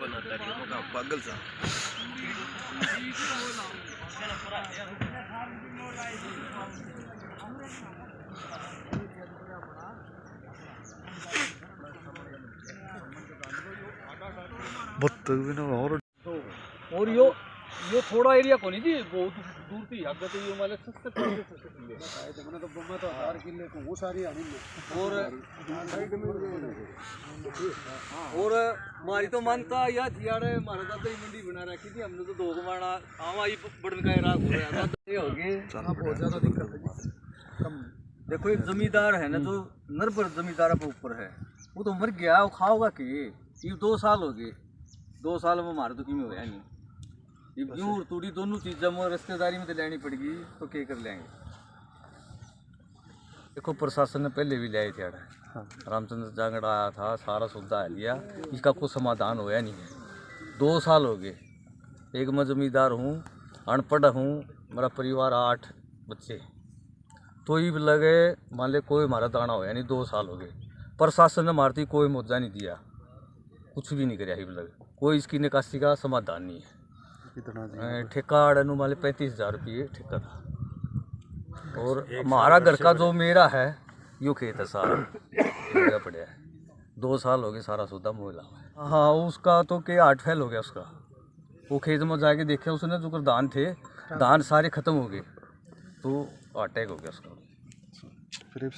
पागल सा और यो थोड़ा एरिया को नहीं जी, बहुत दूर थी आगे तो ये माले सस्ते किले मैंने तो बम्मा तो 1000 किले को वो सारी आनी और मारी तो मानता या जियाड़े मारा दादा ही मंडी बना रखी थी हमने तो 2 कमाना आवा ही बड़न का राग हो रहा था ये हो गए बहुत ज्यादा दिक्कत है। देखो एक जमींदार है ना जो नरबर जमींदार के ऊपर है, वो तो मर गया, वो खाओगा कि ये 2 साल हो गए, 2 साल में हमारे तो किमें होया नहीं। ये यूं तूड़ी दोनों चीज़ें में रिश्तेदारी में तो लेनी पड़ेगी, तो क्या कर लेंगे। देखो प्रशासन ने पहले भी लाए थे, रामचंद्र जांगड़ आया था, सारा सुविधा लिया, इसका कोई समाधान होया नहीं है। 2 साल हो गए, एक मैं जमींदार हूँ, अनपढ़ हूँ, मेरा परिवार 8 बच्चे, तो ये लगे मान ले कोई हमारा दाना होया नहीं। 2 साल हो गए, प्रशासन ने मारती कोई मुआवजा नहीं दिया, कुछ भी नहीं कराया, ही लगे कोई इसकी निकासी का समाधान नहीं है। ठेका अड़नू मान 35,000 रुपये ठेका था, और हमारा घर का जो मेरा है यो खेत है सारा पड़ा है। 2 साल हो गए, सारा सौदा मोहला। हाँ उसका तो क्या 8 फैल हो गया उसका, वो खेत में जाके देखे उसने जो धान थे, धान सारे खत्म हो गए, तो अटैक हो गया उसका। फिर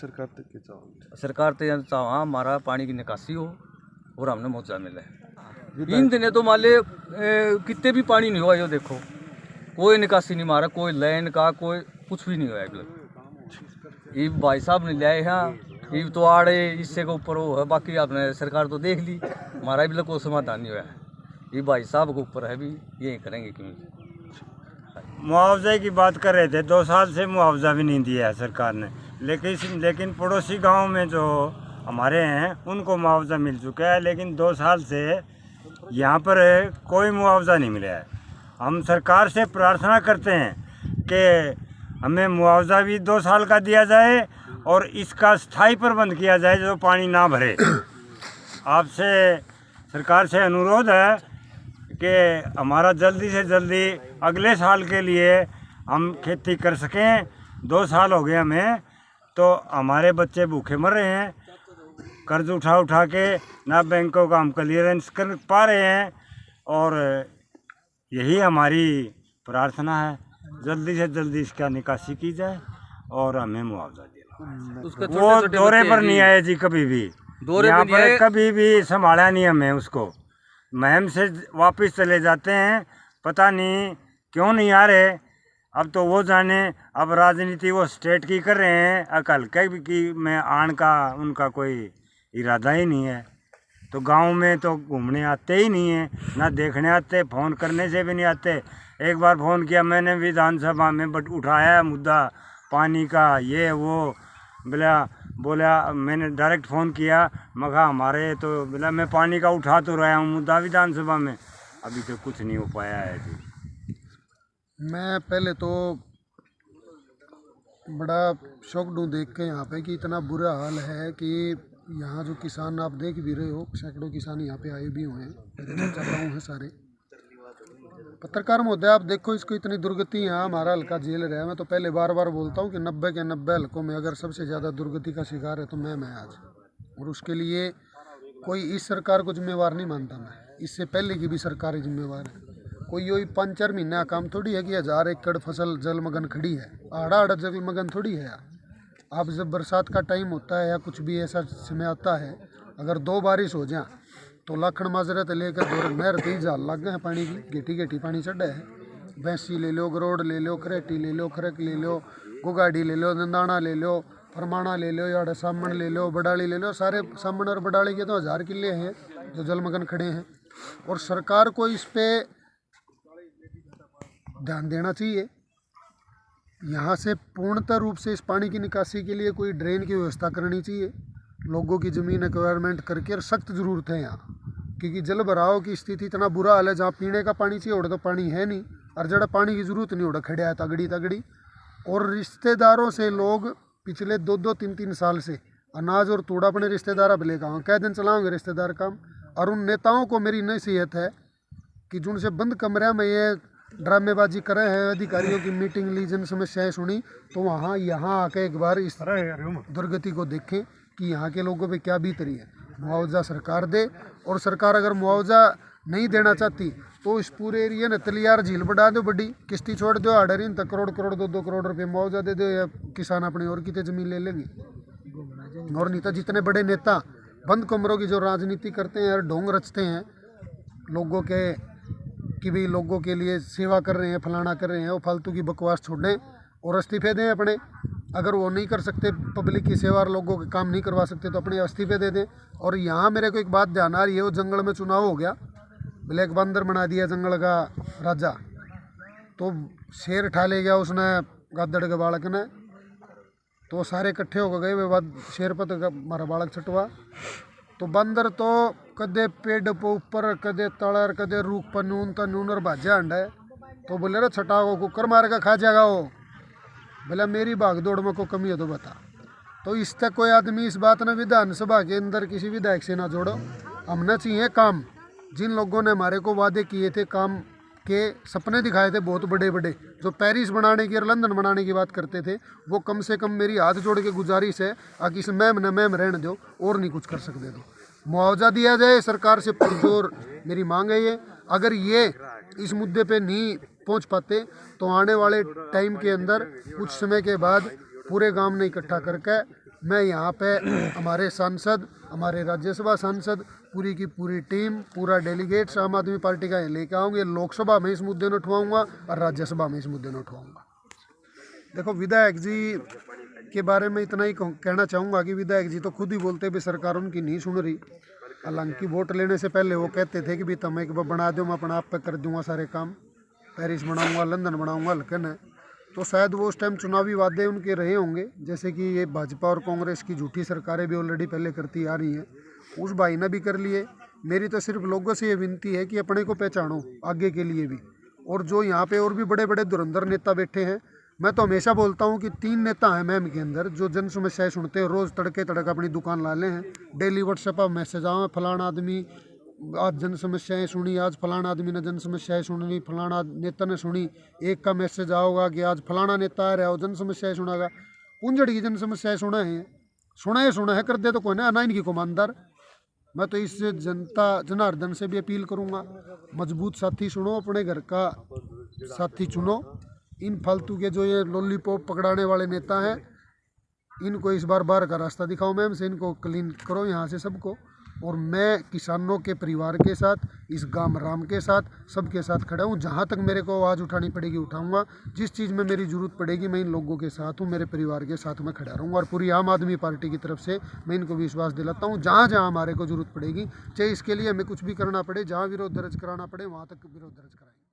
सरकार तो चाह हमारा पानी की निकासी हो और हमने मुआवजा मिले। इन दिनों तो मान ले कितने भी पानी नहीं हुआ, यो देखो कोई निकासी नहीं मारा, कोई लाइन का कोई कुछ भी नहीं हुआ। ये भाई साहब ने लाए हैं, ये तो आड़े इससे के ऊपर वो है, बाकी आपने सरकार तो देख ली, हमारा भी कोई समाधान नहीं हुआ है। ये भाई साहब के ऊपर है, भी यही करेंगे क्यों। मुआवजे की बात कर रहे थे, 2 साल से मुआवजा भी नहीं दिया है सरकार ने, लेकिन पड़ोसी गांव में जो हमारे हैं उनको मुआवजा मिल चुका है, लेकिन 2 साल से यहाँ पर कोई मुआवजा नहीं मिला है। हम सरकार से प्रार्थना करते हैं कि हमें मुआवजा भी 2 साल का दिया जाए और इसका स्थायी प्रबंध किया जाए जो पानी ना भरे। आपसे सरकार से अनुरोध है कि हमारा जल्दी से जल्दी अगले साल के लिए हम खेती कर सकें। 2 साल हो गए हमें, तो हमारे बच्चे भूखे मर रहे हैं, कर्ज उठा उठा के ना बैंकों का हम क्लियरेंस कर पा रहे हैं, और यही हमारी प्रार्थना है जल्दी से जल्दी इसका निकासी की जाए और हमें मुआवजा देना। वो दौरे पर नहीं आए जी, कभी भी यहाँ पर कभी भी संभाला नहीं हमें उसको, महम से वापस चले जाते हैं, पता नहीं क्यों नहीं आ रहे। अब तो वो जाने, अब राजनीति वो स्टेट की कर रहे हैं, अकल की में आन का उनका कोई इरादा ही नहीं है। तो गांव में तो घूमने आते ही नहीं है, ना देखने आते, फ़ोन करने से भी नहीं आते। एक बार फ़ोन किया मैंने विधानसभा में, बट उठाया मुद्दा पानी का, ये वो बोला मैंने डायरेक्ट फ़ोन किया, मगा हमारे तो बोला मैं पानी का उठा तो रहा हूँ मुद्दा विधानसभा में, अभी तो कुछ नहीं हो पाया है जी। मैं पहले तो बड़ा शॉक्ड हूँ देख के यहाँ पे कि इतना बुरा हाल है कि यहाँ जो किसान आप देख भी रहे हो, सैकड़ों किसान यहाँ पे आए भी हुए हैं, चल रहा हूँ सारे पत्रकार महोदय, आप देखो इसको इतनी दुर्गति यहाँ हमारा हल्का झेल रहा है। मैं तो पहले बार बार बोलता हूँ कि 90 के 90 हल्कों में अगर सबसे ज़्यादा दुर्गति का शिकार है तो मैं आज, और उसके लिए कोई इस सरकार को जिम्मेवार नहीं मानता मैं, इससे पहले की भी सरकार जिम्मेवार है। कोई यही 5-4 महीने का काम थोड़ी है कि 1000 एकड़ फसल जलमग्न खड़ी है, आड़ा जलमग्न थोड़ी है। अब जब बरसात का टाइम होता है या कुछ भी ऐसा समय आता है, अगर 2 बारिश हो जाए तो लाखड़ माजरे से लेकर दौर नहर 30 झाल लग गए हैं पानी की, गेटी गेटी पानी चढ़ा है। भैंसी ले लो, गरोड़ ले लो, करेटी ले लो, खरक ले लो, गुगाड़ी ले लो, दंदाना ले लो, फरमाना ले लो, या सामण ले लो, बडाली ले लो, सारे सामण और बडाली के तो 1000 किले हैं जो जलमग्न खड़े हैं। और सरकार को इस पर ध्यान देना चाहिए, यहाँ से पूर्णतः रूप से इस पानी की निकासी के लिए कोई ड्रेन की व्यवस्था करनी चाहिए, लोगों की ज़मीन एक्वायरमेंट करके, और सख्त ज़रूरत है यहाँ, क्योंकि जल भराव की स्थिति इतना बुरा हाल है, जहाँ पीने का पानी चाहिए उड़ा तो पानी है नहीं, और जड़ा पानी की ज़रूरत नहीं उड़ा खड़ा है तगड़ी। और रिश्तेदारों से लोग पिछले 2-2, 3-3 साल से अनाज और तूड़ा अपने रिश्तेदार अब लेकर आओ, कै दिन चलाओगे रिश्तेदार काम, और उन नेताओं को मेरी नसीहत है कि जिनसे बंद कमरे में ये ड्रामेबाजी करे हैं, अधिकारियों की मीटिंग ली, जन समस्याएं सुनी, तो वहाँ यहाँ आके एक बार इस दुर्गति को देखें कि यहाँ के लोगों पे क्या बीत रही है। मुआवजा सरकार दे, और सरकार अगर मुआवजा नहीं देना चाहती तो इस पूरे एरिया ने तलियार झील बढ़ा दो, बड़ी किश्ती छोड़ दो, आडरीन तक करोड़ करोड़ 2-2 करोड़ रुपये मुआवजा दे दो, या किसान अपनी और कितने जमीन ले लेंगे। और नहीं तो जितने बड़े नेता बंद कमरों की जो राजनीति करते हैं और ढोंग रचते हैं लोगों के कि भी लोगों के लिए सेवा कर रहे हैं, फलाना कर रहे हैं, वो फालतू की बकवास छोड़ें और इस्तीफे दें अपने। अगर वो नहीं कर सकते पब्लिक की सेवा और लोगों के काम नहीं करवा सकते तो अपने इस्तीफे दे दें। और यहाँ मेरे को एक बात ध्यान आ रही है, वो जंगल में चुनाव हो गया, ब्लैक बंदर बना दिया जंगल का राजा, तो शेर ठा ले गया उसने गद्दड़ के बालक ने, तो सारे इकट्ठे होकर गए। वे बाद शेर पर तो हमारा बालक छटवा, तो बंदर तो कदे पेड़ पर ऊपर, कदे तलर, कदे रूख पर नून और भाजा अंडा है, तो बोले रे छटा को कुकर मार का खा जाएगा वो। बोला मेरी भाग दौड़ में को कमी है तो बता। तो इस तक कोई आदमी इस बात ने विधानसभा के अंदर किसी विधायक से ना जोड़ो। हमने चाहिए काम, जिन लोगों ने हमारे को वादे किए थे, काम के सपने दिखाए थे बहुत बड़े बड़े, जो पेरिस बनाने की और लंदन बनाने की बात करते थे, वो कम से कम मेरी हाथ जोड़ के गुजारिश है कि इस मैम न मैम रहने दो, और नहीं कुछ कर सकते तो मुआवजा दिया जाए सरकार से, पुरजोर मेरी मांग है ये। अगर ये इस मुद्दे पे नहीं पहुंच पाते तो आने वाले टाइम के अंदर कुछ समय के बाद पूरे गांव ने इकट्ठा करके मैं यहाँ पे हमारे सांसद, हमारे राज्यसभा सांसद, पूरी की पूरी टीम, पूरा डेलीगेट्स आम आदमी पार्टी का लेके आऊँगे। लोकसभा में इस मुद्दे में उठवाऊँगा और राज्यसभा में इस मुद्दे में उठवाऊँगा। देखो विधायक जी के बारे में इतना ही कहना चाहूँगा कि विधायक जी तो खुद ही बोलते भी सरकार उनकी नहीं सुन रही। हालांकि वोट लेने से पहले वो कहते थे कि भी तुम एक बार बना दो, मैं अपना आप पे कर दूंगा सारे काम, पेरिस बनाऊंगा, लंदन बनाऊंगा, हल्कन है। तो शायद वो उस टाइम चुनावी वादे उनके रहे होंगे, जैसे कि ये भाजपा और कांग्रेस की झूठी सरकारें भी ऑलरेडी पहले करती आ रही हैं, उस भाई ने भी कर लिए। मेरी तो सिर्फ लोगों से ये विनती है कि अपने को पहचानो आगे के लिए भी। और जो यहाँ पे और भी बड़े बड़े धुरंधर नेता बैठे हैं, मैं तो हमेशा बोलता हूँ कि 3 नेता हैं मैम के अंदर जो जन समस्याएं सुनते हैं, रोज़ तड़के तड़के अपनी दुकान लाले हैं, डेली व्हाट्सएप पर मैसेज आए, फलाना आदमी आज जन समस्याएं सुनी, आज फलाना आदमी ने जन समस्याएं सुनी, फलाना नेता ने सुनी। एक का मैसेज आओगा कि आज फलाना नेता आ रहा हो, जन समस्याएं सुनागा। पुंजड़ की जन समस्याएं सुना है कर दे तो कोई ना इनकी कमानदार। मैं तो इससे जनता जनार्दन से भी अपील करूँगा, मजबूत साथी सुनो, अपने घर का साथी चुनो। इन फालतू के जो ये लॉलीपॉप पकड़ाने वाले नेता हैं, इनको इस बार बाहर का रास्ता दिखाओ मैम से, इनको क्लीन करो यहाँ से सबको। और मैं किसानों के परिवार के साथ, इस गांव राम के साथ, सबके साथ खड़ा हूँ। जहाँ तक मेरे को आवाज़ उठानी पड़ेगी उठाऊँगा, जिस चीज़ में मेरी ज़रूरत पड़ेगी मैं इन लोगों के साथ हूँ, मेरे परिवार के साथ मैं खड़ा रहूँगा। और पूरी आम आदमी पार्टी की तरफ से मैं इनको विश्वास दिलाता हूँ, जहाँ जहाँ हमारे को ज़रूरत पड़ेगी, चाहे इसके लिए हमें कुछ भी करना पड़े, जहाँ विरोध दर्ज कराना पड़े वहाँ तक विरोध दर्ज कराएंगे।